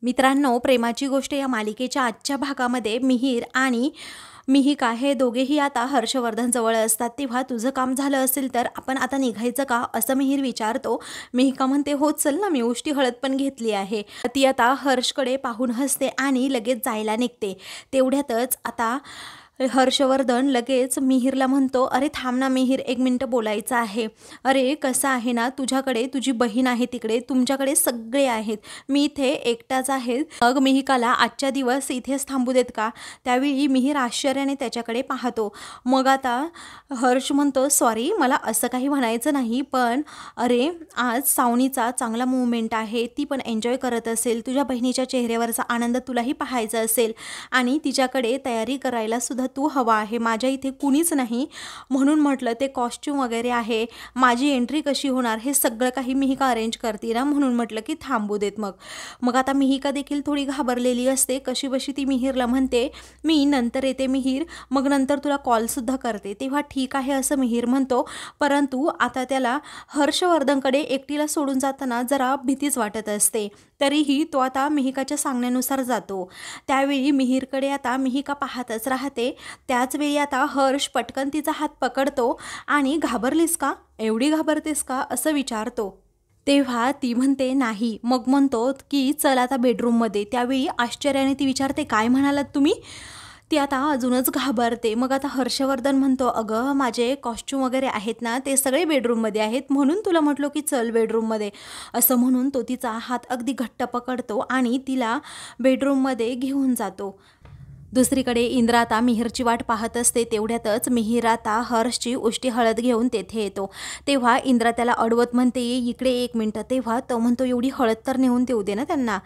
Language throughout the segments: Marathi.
मित्रांनो, प्रेमाची गोष्ट या मालिकेच्या आजच्या भागामध्ये मिहिर आणि मिहिका हे दोघेही आता हर्षवर्धन जवळ असतात। तेव्हा तुझं काम झालं असेल तर आपण आता निघायचं का असं मिहिर विचारतो। मिहिका म्हणते हो चल ना, मी उष्टी हळद पण घेतली आहे। ती आता हर्षकडे पाहून हसते आणि लगेच जायला निघते। तेवढ्यातच आता हर्षवर्धन लगेच मिहिरला म्हणतो, अरे थांब ना मिहिर, 1 मिनिट बोलायचं आहे। अरे कसं आहे ना, तुझ्याकडे तुझी बहीण आहे, तिकडे तुमच्याकडे सगळे आहेत, मी इथे एकटाच आहे। मग मिहिकाला आजच्या दिवस इथेच थांबू देत का? त्यावेळी मिहिर आश्चर्याने त्याच्याकडे पाहतो। मग आता हर्ष म्हणतो, सॉरी मला असं काही म्हणायचं नाही, पण अरे आज सावनीचा चांगला मूवमेंट आहे, ती पण एन्जॉय करत असेल, तुझ्या बहिणीच्या चेहऱ्यावरचा आनंद तुलाही पाहायचा असेल आणि तिच्याकडे तयारी करायला सुद्धा तू हवा आहे। माझ्या इथे कुणीच नाही म्हणून म्हटलं ते कॉस्ट्यूम वगैरे आहे, माझी एंट्री कशी होणार हे सगळं काही मिहिका अरेंज करते ना, म्हणून म्हटलं की थांबू देत। मग आता मिहिका देखील थोडी घाबरलेली असते। कशी बशी ती मिहिरला म्हणते, मी नंतर येते मिहिर, मग नंतर तुला कॉलसुद्धा करते। तेव्हा ठीक आहे असं मिहिर म्हणतो, परंतु आता त्याला हर्षवर्धनकडे एकटीला सोडून जाताना जरा भीतीच वाटत असते। तरीही तो आता मिहिकाच्या सांगण्यानुसार जातो। त्यावेळी मिहिरकडे आता मिहिका पाहतच राहते। त्याच वेळी आता हर्ष पटकन तिचा हात पकडतो आणि घाबरलीस का, एवढी घाबरतेस का असं विचारतो। तेव्हा ती म्हणते नाही। मग म्हणतो की चल आता बेडरूममध्ये। त्यावेळी आश्चर्याने ती विचारते, काय म्हणालात तुम्ही? ती आता अजूनच घाबरते। मग आता हर्षवर्धन म्हणतो, अगं माझे कॉस्ट्यूम वगैरे आहेत ना, ते सगळे बेडरूममध्ये आहेत, म्हणून तुला म्हटलो की चल बेडरूममध्ये। असं म्हणून तो तिचा हात अगदी घट्ट पकडतो आणि तिला बेडरूममध्ये घेऊन जातो। दुसरीकडे इंद्रा आता मिहिरची वाट पाहत असते। तेवढ्यातच मिहिर आता हर्षची उष्टी हळद घेऊन तेथे येतो। तेव्हा इंद्रा त्याला अडवत म्हणते, इकडे 1 मिनिट। तेव्हा तो म्हणतो, एवढी हळद तर नेऊन देऊ दे ना त्यांना।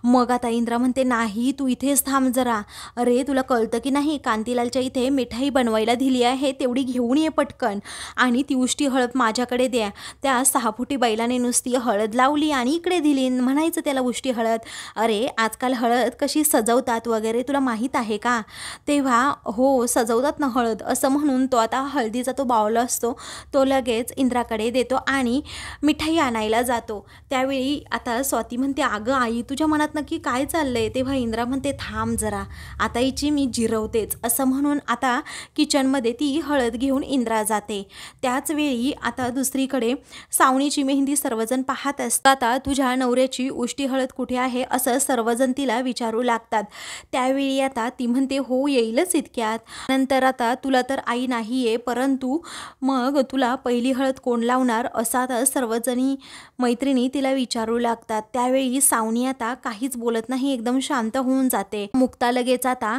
मग आता इंद्रा म्हणते, नाही तू इथेच थांब जरा, अरे तुला कळतं की नाही, कांतीलालच्या इथे मिठाई बनवायला दिली आहे, तेवढी घेऊन ये पटकन आणि ती उष्टी हळद माझ्याकडे द्या। त्या 6 फुटी बैलाने नुसती हळद लावली आणि इकडे दिली, म्हणायचं त्याला उष्टी हळद। अरे आजकाल हळद कशी सजवतात वगैरे तुला माहीत आहे का? तेव्हा हो सजवतात ना हळद, असं म्हणून तो आता हळदीचा तो बाउल असतो तो लगेच इंद्राकडे देतो आणि मिठाई आणायला जातो। त्यावेळी आता स्वाती म्हणते, अगं आई तुझ्या मनात नक्की काय चाललंय? तेव्हा इंद्रा म्हणते, थांब जरा, आता हिची मी जिरवतेच। असं म्हणून आता किचनमध्ये ती हळद घेऊन इंद्रा जाते। त्याच वेळी आता दुसरीकडे सावनीची मेहंदी सर्वजण पाहत असतात। आता तुझ्या नवऱ्याची उष्टी हळद कुठे आहे असं सर्वजण तिला विचारू लागतात। त्यावेळी आता ती म्हणते, हो येईलच इतक्यात। नंतर आता तुला तर आई नाहीये, परंतु मग तुला पहिली हळद कोण लावणार असा तर सर्वजणी मैत्रिणी तिला विचारू लागतात। त्यावेळी सावनी आता काहीच बोलत नाही, एकदम शांत होऊन जाते। मुक्ता लगेच आता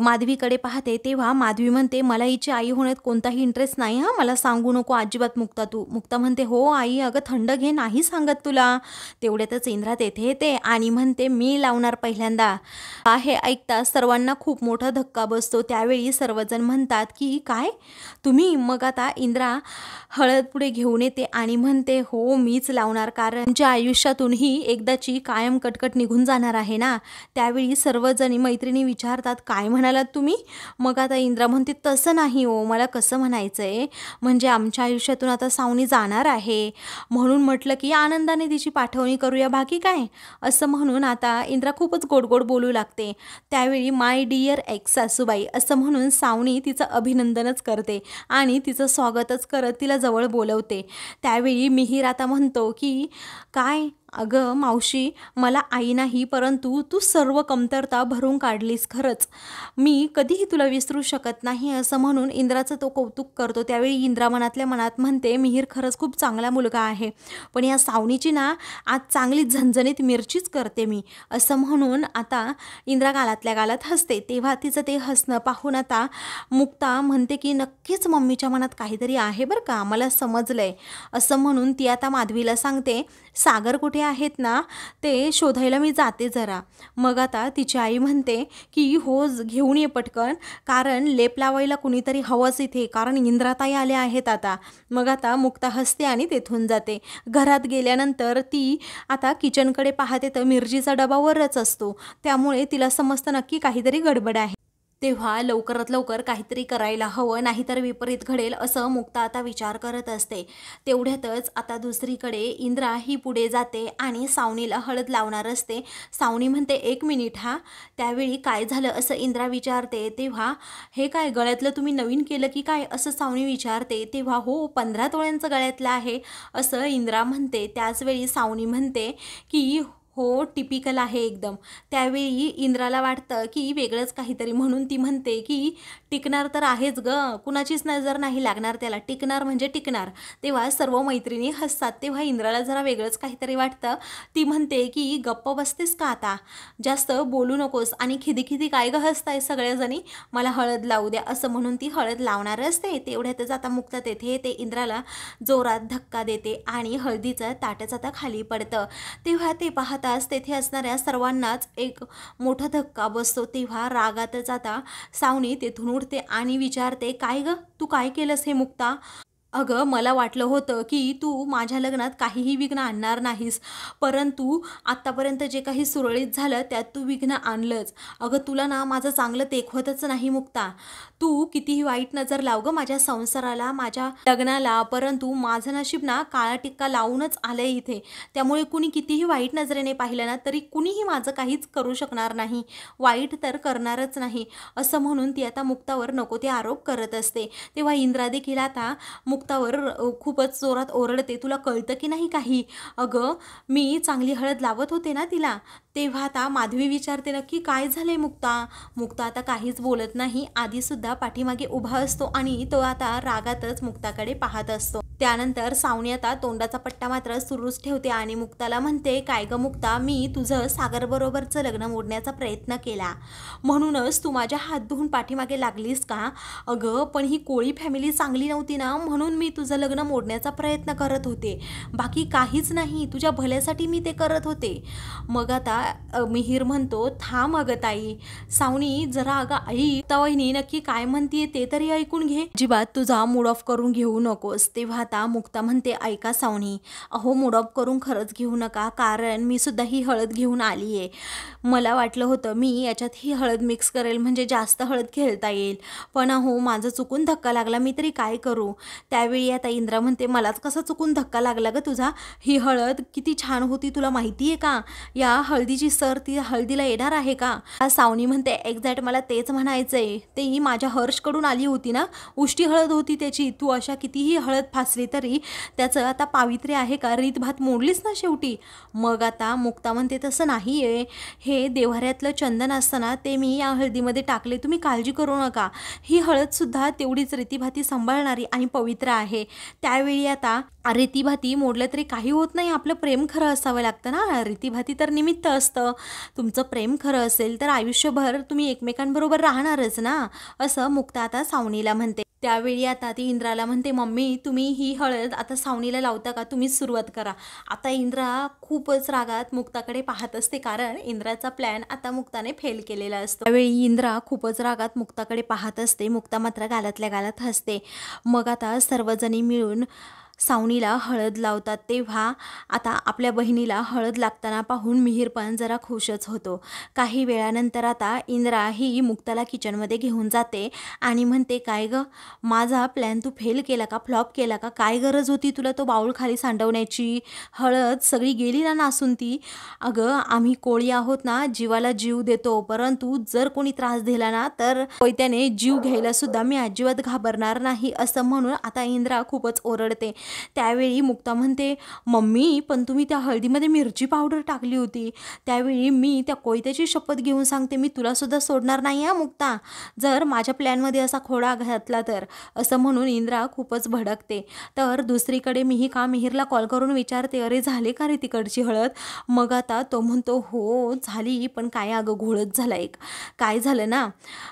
माधवीकडे पाहते। तेव्हा माधवी म्हणते, मला हिची आई होण्यात कोणताही इंटरेस्ट नाही, हा मला सांगू नको अजिबात मुक्ता तू। मुक्ता म्हणते, हो आई अगं थंड घे, नाही सांगत तुला। तेवढ्यातच इंद्रा तेथे येते आणि म्हणते, मी लावणार पहिल्यांदा। हे ऐकता सर्वांना खूप मोठा धक्का बसतो। त्यावेळी सर्वजण म्हणतात की काय तुम्ही? मग आता इंद्रा हळद पुढे घेऊन येते आणि म्हणते, हो मीच लावणार, कारण तुमच्या आयुष्यातून ही एकदाची कायम कटकट निघून जाणार आहे ना। त्यावेळी सर्वजणी मैत्रिणी विचारतात, काय म्हणालात तुम्ही? मग आता इंद्रा म्हणते, तसं नाही हो, मला कसं म्हणायचंय, म्हणजे आमच्या आयुष्यातून आता सावनी जाणार आहे म्हणून म्हटलं की आनंदाने तिची पाठवणी करूया, बाकी काय। असं म्हणून आता इंद्रा खूपच गोड गोड बोलू लागते। त्यावेळी माय डिअर एक्स सासूबाई असं म्हणून सावनी तिचं अभिनंदनच करते आणि तिचं स्वागतच करत तिला जवळ बोलवते। त्यावेळी मिहिर आता म्हणतो की काय अगं मावशी, मला आई नाही, परंतु तू सर्व कमतरता भरून काढलीस, खरंच मी कधीही तुला विसरू शकत नाही। असं म्हणून इंद्राचं तो कौतुक करतो। त्यावेळी इंद्रा मनातल्या मनात म्हणते, मिहिर खरंच खूप चांगला मुलगा आहे, पण या सावनीची ना आज चांगली झणझणीत मिरचीच करते मी। असं म्हणून आता इंद्रा गालातल्या गालात हसते। तेव्हा तिचं ते हसणं पाहून आता मुक्ता म्हणते की नक्कीच मम्मीच्या मनात काहीतरी आहे बरं का, मला समजलंय। असं म्हणून ती आता माधवीला सांगते, सागर कुठे आहेत ना, ते शोधायला मी जाते जरा। मग आता तिची आई म्हणते की हो घेऊन ये पटकन, कारण लेप लावायला कुणीतरी हवंच इथे, कारण इंद्राताई आल्या आहेत आता। मग आता मुक्ता हसते आणि तेथून जाते। घरात गेल्यानंतर ती आता किचनकडे पाहते तर मिरचीचा डबा वरच असतो, त्यामुळे तिला समजतं नक्की काहीतरी गडबड आहे। तेव्हा लवकरात लवकर काहीतरी करायला हवं, नाहीतर विपरीत घडेल असं मुक्ता आता विचार करत असते. तेवढ्यातच आता दुसरीकडे इंद्रा ही पुढे जाते आणि सावनीला हळद लावणार असते. सावनी म्हणते, "एक मिनिट हा." त्यावेळी काय झालं असं इंद्रा विचारते. तेव्हा, "हे काय गळ्यातलं तुम्ही नवीन केलं की काय?" असं सावनी विचारते. तेव्हा, "हो, 15 तोळ्यांचं गळ्यातलं आहे," असं इंद्रा म्हणते. त्याचवेळी सावनी म्हणते की हो, टिपिकल आहे एकदम. त्यावेळी इंद्राला वाटतं की वेगळंच काहीतरी, म्हणून ती म्हणते की टिकणार तर आहेच गं, कुणाचीच नजर नाही लागणार त्याला, टिकणार म्हणजे टिकणार. तेव्हा सर्व मैत्रिणी हसतात. तेव्हा इंद्राला जरा वेगळंच काहीतरी वाटतं. ती म्हणते की गप्प बसतेस का आता, जास्त बोलू नकोस आणि खिदी काय गं हसताय सगळ्याजणी, मला हळद लावू द्या, असं म्हणून ती हळद लावणार असते. तेवढ्यातच आता मुक्ता तेथे येते, इंद्राला जोरात धक्का देते आणि हळदीचं ताटच आता खाली पडतं. तेव्हा ते पाहताच तेथे असणाऱ्या सर्वांनाच एक मोठा धक्का बसतो. तेव्हा रागातच आता सावनी तेथून उठते आणि विचारते, "काय गं, तू काय केलंस हे मुक्ता? अगं, मला वाटलं होतं की तू माझ्या लग्नात काहीही विघ्न आणणार नाहीस, परंतु आत्तापर्यंत जे काही सुरळीत झालं त्यात तू विघ्न आणलंच. अगं, तुला ना माझं चांगलं देखवतच नाही मुक्ता. तू कितीही वाईट नजर लाव गं माझ्या संसाराला, माझ्या लग्नाला, परंतु माझं नशीब ना काळा टिक्का लावूनच आलं इथे. त्यामुळे कुणी कितीही वाईट नजरेने पाहिलं ना तरी कुणीही माझं काहीच करू शकणार नाही, वाईट तर करणारच नाही." असं म्हणून ती आता मुक्तावर नको ते आरोप करत असते. तेव्हा इंद्रा देखील आता मुक्तावर खूपच जोरात ओरडते, "तुला कळतं की नाही काही? अगं, मी चांगली हळद लावत होते ना तिला." तेव्हा आता माधवी विचारते, "नक्की काय झालंय मुक्ता?" मुक्ता आता काहीच बोलत नाही. आधीसुद्धा पाठीमागे उभा असतो आणि तो आता रागातच मुक्ताकडे पाहत असतो. त्यानंतर सावनी आता तोंडाचा पट्टा मात्र सुरूच ठेवते आणि मुक्ताला म्हणते, "काय गं मुक्ता, मी तुझं सागरबरोबरचं लग्न मोडण्याचा प्रयत्न केला, म्हणूनच तू माझ्या हात धुवून पाठीमागे लागलीस का? अगं, पण ही कोळी फॅमिली चांगली नव्हती ना, म्हणून मी तुझं लग्न मोडण्याचा प्रयत्न करत होते, बाकी काहीच नाही, तुझ्या भल्यासाठी मी ते करत होते." मग आता मिहीर म्हणतो, "थांब अगं ताई, सावनी जरा अगं आई, वहिनी नक्की काय म्हणतीये ते तरी ऐकून घे, अजिबात तुझा मूड ऑफ करून घेऊ नकोस." तेव्हा आता मुक्ता म्हणते, "ऐका सावनी, अहो मूड ऑफ करून खरंच घेऊ नका, कारण मी सुद्धा ही हळद घेऊन आली आहे. मला वाटलं होतं मी याच्यात ही हळद मिक्स करेल म्हणजे जास्त हळद खेळता येईल, पण अहो माझं चुकून धक्का लागला, मी तरी काय करू?" त्यावेळी आता इंद्रा म्हणते, "मलाच कसा चुकून धक्का लागला गं तुझा? ही हळद किती छान होती, तुला माहिती आहे का? या हळदीची सर ती हळदीला येणार आहे का?" सावनी म्हणते, "एक्झॅक्ट मला तेच म्हणायचंय, तेही माझ्या हर्षकडून आली होती ना, उष्टी हळद होती त्याची. तू अशा कितीही हळद फासली तरी त्याचं आता पावित्र्य आहे का? रीतभात मोडलीच ना शेवटी." मग आता मुक्ता म्हणते, "तसं नाही आहे, हे देव्हाऱ्यातलं चंदन असतं ना ते मी या हळदीमध्ये टाकले, तुम्ही काळजी करू नका. ही हळदसुद्धा तेवढीच रीतीभाती सांभाळणारी आणि पवित्र आहे." त्यावेळी आता रीतीभाती मोडलं तरी काही होत नाही, आपलं प्रेम खरं असावं लागतं ना, रीतीभाती तर निमित्त असतं. तुमचं प्रेम खरं असेल तर आयुष्यभर तुम्ही एकमेकांबरोबर राहणारच ना, असं मुक्ता आता सावनीला म्हणते. त्यावेळी आता ती इंद्राला म्हणते, "मम्मी, तुम्ही ही हळद आता सावनीला लावता का? तुम्हीच सुरुवात करा." आता इंद्रा खूपच रागात मुक्ताकडे पाहत असते, कारण इंद्राचा प्लॅन आता मुक्ताने फेल केलेला असतो. त्यावेळी इंद्रा खूपच रागात मुक्ताकडे पाहत असते. मुक्ता मात्र गालातल्या गालात हसते. मग आता सर्वजणी मिळून सावनीला हळद लावतात. तेव्हा आता आपल्या बहिणीला हळद लागताना पाहून मिहीर पण जरा खुशच होतो. काही वेळानंतर आता इंद्रा ही मुक्ताला किचनमध्ये घेऊन जाते आणि म्हणते, "काय गं, माझा प्लॅन तू फेल केला का, फ्लॉप केला का? काय गरज होती तुला तो बाऊल खाली सांडवण्याची? हळद सगळी गेली ना नासून ती. अगं, आम्ही कोळी आहोत ना, जीवाला जीव देतो, परंतु जर कोणी त्रास दिला ना तर कोयत्याने जीव घ्यायला सुद्धा मी अजिबात घाबरणार नाही." असं म्हणून आता इंद्रा खूपच ओरडते. त्यावेळी मुक्ता म्हणते, "मम्मी, पण तुम्ही त्या हळदीमध्ये मिरची पावडर टाकली होती." त्यावेळी मी त्या कोयत्याची शपथ घेऊन सांगते, मी तुला सुद्धा सोडणार नाही हा मुक्ता, जर माझ्या प्लॅनमध्ये असा खोडा घातला तर. असं म्हणून इंद्रा खूपच भडकते. तर दुसरीकडे मिहीरला कॉल करून विचारते, "अरे झाले का रे तिकडची हळद?" मग आता तो म्हणतो, "हो झाली, पण काय अगं घोळच झाला एक. काय झालं ना,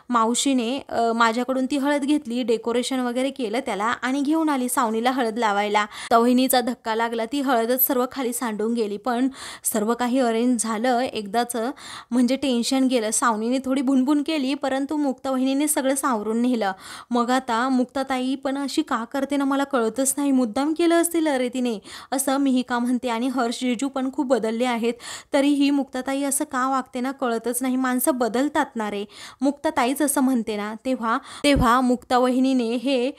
मावशीने माझ्याकडून ती हळद घेतली, डेकोरेशन वगैरे केलं त्याला आणि घेऊन आली सावनीला हळद लावायला. ठेवायला. वहिनीचा धक्का लागला, ती हळदच सर्व खाली सांडून गेली. पण सर्व काही अरेंज झालं एकदाचं, म्हणजे टेन्शन गेलं. सावनीने थोडी भुणभुण केली, परंतु मुक्ता वहिनीने सगळं सावरून नेलं. मग आता मुक्ताताई पण अशी का करते ना मला कळतच नाही, मुद्दाम केलं असतील अरे तिने, असं मिहिका म्हणते. आणि हर्ष जिजू पण खूप बदलले आहेत, तरीही मुक्ताताई असं का वागते ना कळतच नाही. माणसं बदलतात ना रे, मुक्ताताईच असं म्हणते ना. तेव्हा मुक्ता वहिनीने हे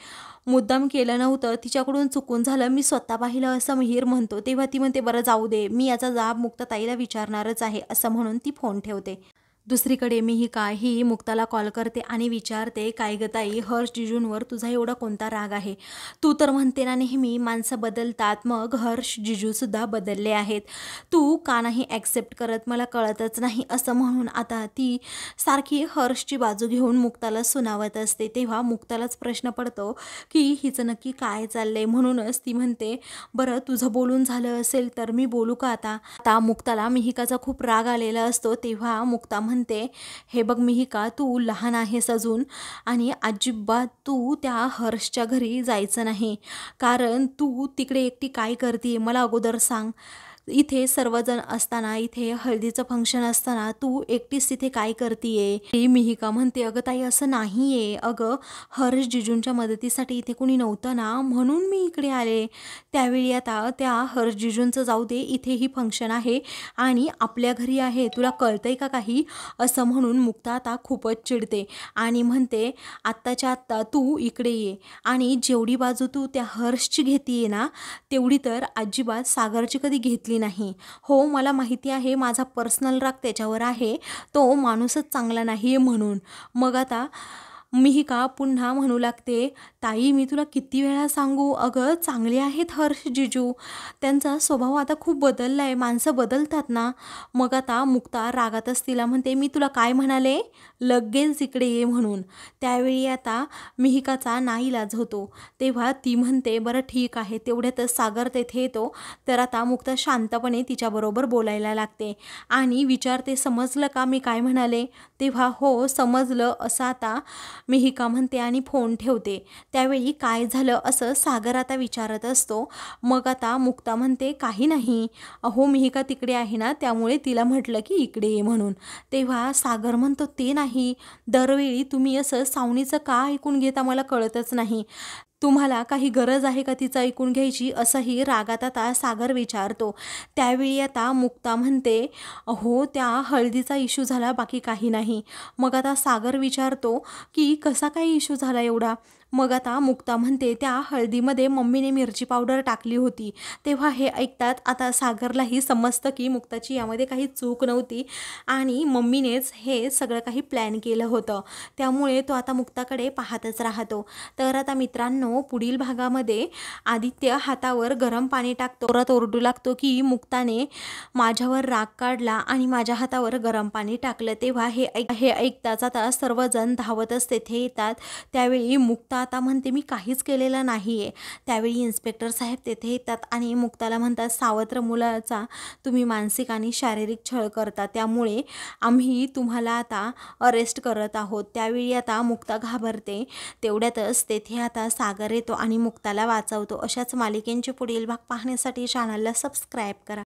मुद्दाम केलं नव्हतं, तिच्याकडून चुकून झालं, मी स्वतः पाहिलं असं मिहीर म्हणतो. तेव्हा ती म्हणते बरं जाऊ दे, मी याचा जाब मुक्ताताईला विचारणारच आहे, असं म्हणून ती फोन ठेवते. दुसरीकडे मिहिका ही मुक्ताला कॉल करते आणि विचारते, काय ग ताई, हर्ष जिजूंवर तुझा एवढा कोणता राग आहे? तू तर म्हणते ना नेहमी माणसं बदलतात, मग हर्ष जिजूसुद्धा बदलले आहेत, तू का नाही ॲक्सेप्ट करत, मला कळतच नाही, असं म्हणून आता ती सारखी हर्षची बाजू घेऊन मुक्ताला सुनावत असते. तेव्हा मुक्तालाच प्रश्न पडतो की हिचं नक्की काय चाललंय. म्हणूनच ती म्हणते, बरं तुझं बोलून झालं असेल तर मी बोलू का आता मुक्ताला मिहिकाचा खूप राग आलेला असतो. तेव्हा मुक्ता म्हणते, हे बघ मिहिका, तू लहान आहेस अजून, आणि अजिबात तू त्या हर्षच्या घरी जायचं नाही, कारण तू तिकडे एकटी काय करते मला अगोदर सांग. इथे सर्वजण असताना, इथे हळदीचं फंक्शन असताना तू एकटीच तिथे काय करतीये? मिहिका म्हणते, अगं ताई असं नाहीये, अगं हर्ष जिजूंच्या मदतीसाठी इथे कुणी नव्हतं ना, म्हणून मी इकडे आले. त्यावेळी आता त्या हर्ष जिजूंचं जाऊ दे, इथेही फंक्शन आहे आणि आपल्या घरी आहे, तुला कळतंय का काही, असं म्हणून मुक्ता आता खूपच चिडते आणि म्हणते, आत्ताच्या आत्ता तू इकडे ये, आणि जेवढी बाजू तू त्या हर्षची घेतीये ना, तेवढी तर अजिबात सागरची कधी घेतली नाही. हो मला माहिती आहे, माझा पर्सनल राग त्याच्यावर आहे, तो माणूसच चांगला नाही आहे म्हणून. मग आता मिहिका पुन्हा म्हणू लागते, ताई मी तुला किती वेळा सांगू, अगं चांगले आहेत हर्ष जिजू, त्यांचा स्वभाव आता खूप बदलला आहे, माणसं बदलतात ना. मग आता मुक्ता रागातच तिला म्हणते, मी तुला काय म्हणाले, लगेच इकडे ये म्हणून. त्यावेळी आता मिहिकाचा नाईलाज होतो. तेव्हा ती म्हणते, बरं ठीक आहे. तेवढ्यातच सागर तेथे येतो. तर आता मुक्ता शांतपणे तिच्याबरोबर बोलायला लागते आणि विचारते, समजलं का मी काय म्हणाले? तेव्हा हो समजलं, असं आता मिहिका म्हणते आणि फोन ठेवते. त्यावेळी काय झालं असं सागर आता विचारत असतो. मग आता मुक्ता म्हणते, काही नाही, अहो मिहिका तिकडे आहे ना, त्यामुळे तिला म्हटलं की इकडे ये म्हणून. तेव्हा सागर म्हणतो, ते नाही, दरवेळी तुम्ही असं सावनीचं का ऐकून घेता मला कळतच नाही, तुम्हाला काही गरज आहे का तिचं ऐकून घ्यायची, असंही रागात आता सागर विचारतो. त्यावेळी आता मुक्ता म्हणते, अहो त्या हळदीचा इश्यू झाला, बाकी काही नाही. मग आता सागर विचारतो की कसा काय इश्यू झाला एवढा? मग आता मुक्ता म्हणते, त्या हळदीमध्ये मम्मीने मिरची पावडर टाकली होती. तेव्हा हे ऐकतात आता सागरलाही समजतं की मुक्ताची यामध्ये काही चूक नव्हती आणि मम्मीनेच हे सगळं काही प्लॅन केलं होतं. त्यामुळे तो आता मुक्ताकडे पाहतच राहतो. तर आता मित्रांनो, पुढील भागामध्ये आदित्य हातावर गरम पाणी टाकतो, परत ओरडू लागतो की मुक्ताने माझ्यावर राग काढला आणि माझ्या हातावर गरम पाणी टाकलं. तेव्हा हे ऐकताच आता सर्वजण धावतच तेथे येतात. त्यावेळी मुक्ता आता म्हणते, मी काहीच केलेलं नाही आहे. त्यावेळी इन्स्पेक्टर साहेब तेथे येतात आणि मुक्ताला म्हणतात, सावत्र मुलाचा तुम्ही मानसिक आणि शारीरिक छळ करता, त्यामुळे आम्ही तुम्हाला आता अरेस्ट करत आहोत. त्यावेळी आता मुक्ता घाबरते. तेवढ्यातच तेथे आता सागर येतो आणि मुक्ताला वाचवतो. अशाच मालिकेंचे पुढील भाग पाहण्यासाठी चॅनलला सबस्क्राईब करा.